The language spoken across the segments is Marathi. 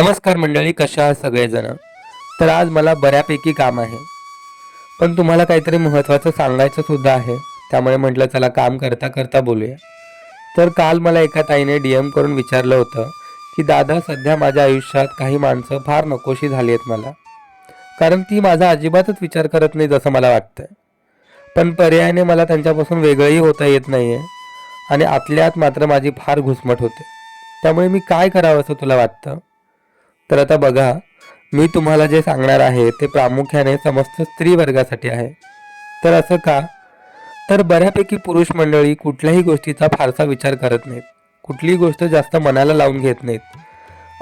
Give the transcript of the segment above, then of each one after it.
नमस्कार मंडळी, कशा आहात सगळेजण. तर आज मला बऱ्यापैकी काम आहे, पण तुम्हाला काहीतरी महत्त्वाचं सांगायचं सुद्धा आहे. त्यामुळे म्हटलं चला काम करता करता बोलूया. तर काल मला एका ताईने DM करून विचारलं होतं की दादा, सध्या माझ्या आयुष्यात काही माणसं फार नकोशी झाली आहेत मला, कारण ती माझा अजिबातच विचार करत नाही जसं मला वाटतंय. पण पर्यायाने मला त्यांच्यापासून वेगळंही होता येत नाही आहे आणि आतल्या आत मात्र माझी फार घुसमट होते. त्यामुळे मी काय करावं असं तुला वाटतं? तर आता बघा, मी तुम्हाला जे सांगणार आहे ते प्रामुख्याने समस्त स्त्री वर्गासाठी आहे. तर असं का? तर बऱ्यापैकी पुरुष मंडळी कुठल्याही गोष्टीचा फारसा विचार करत नाहीत, कुठलीही गोष्ट जास्त मनाला लावून घेत नाहीत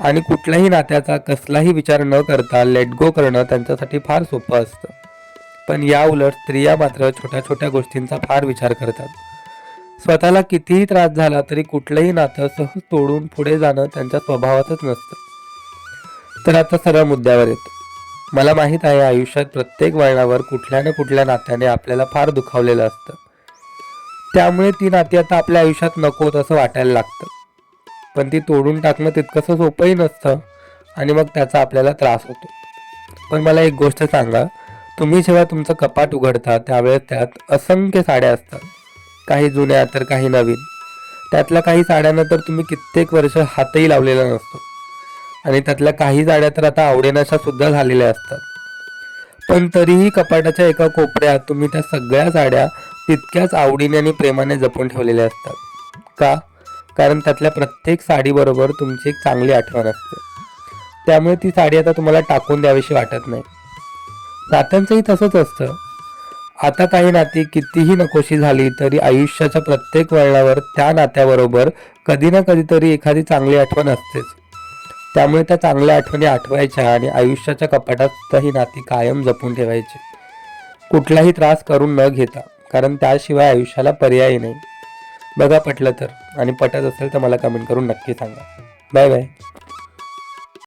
आणि कुठल्याही नात्याचा कसलाही विचार न करता लेट गो करणं त्यांच्यासाठी फार सोपं असतं. पण या उलट स्त्रिया मात्र छोट्या छोट्या गोष्टींचा फार विचार करतात. स्वतःला कितीही त्रास झाला तरी कुठलंही नातं सहज तोडून पुढे जाणं त्यांच्या स्वभावातच नसतं. तर आता सरळ मुद्द्यावर येतो. मला माहीत आहे, आयुष्यात प्रत्येक वळणावर कुठल्या ना कुठल्या नात्याने आपल्याला फार दुखावलेलं असतं. त्यामुळे ती नाती आता आपल्या आयुष्यात नकोत असं वाटायला लागतं. पण ती तोडून टाकणं तितकंसं सोपंही नसतं आणि मग त्याचा आपल्याला त्रास होतो. पण मला एक गोष्ट सांगा, तुम्ही जेव्हा तुमचं कपाट उघडता त्यावेळेस त्यात असंख्य साड्या असतात. काही जुन्या तर काही नवीन. त्यातल्या काही साड्यांना तर तुम्ही कित्येक वर्ष हातही लावलेला नसतो आणि त्यातल्या काही साड्या तर आता आवडेनाशा सुद्धा झालेल्या असतात. पण तरीही कपाटाच्या एका कोपऱ्यात तुम्ही त्या सगळ्या साड्या तितक्याच आवडीने आणि प्रेमाने जपून ठेवलेल्या असतात. का? कारण त्यातल्या प्रत्येक साडीबरोबर तुमची एक चांगली आठवण असते. त्यामुळे ती साडी आता तुम्हाला टाकून द्यावीशी वाटत नाही. नात्यांचंही तसंच असतं. आता काही नाती कितीही नकोशी झाली तरी आयुष्याच्या प्रत्येक वळणावर त्या नात्याबरोबर कधी ना कधीतरी एखादी चांगली आठवण असतेच. त्यामुळे त्या चांगल्या आठवणी आठवायच्या आणि आयुष्याच्या कपाटात सुद्धा ही नाती कायम जपून ठेवायची, कुठलाही त्रास करून न घेता, कारण त्याशिवाय आयुष्याला पर्याय नाही. बघा, पटलं तर, आणि पटत असेल तर मला कमेंट करून नक्की सांगा. Bye bye.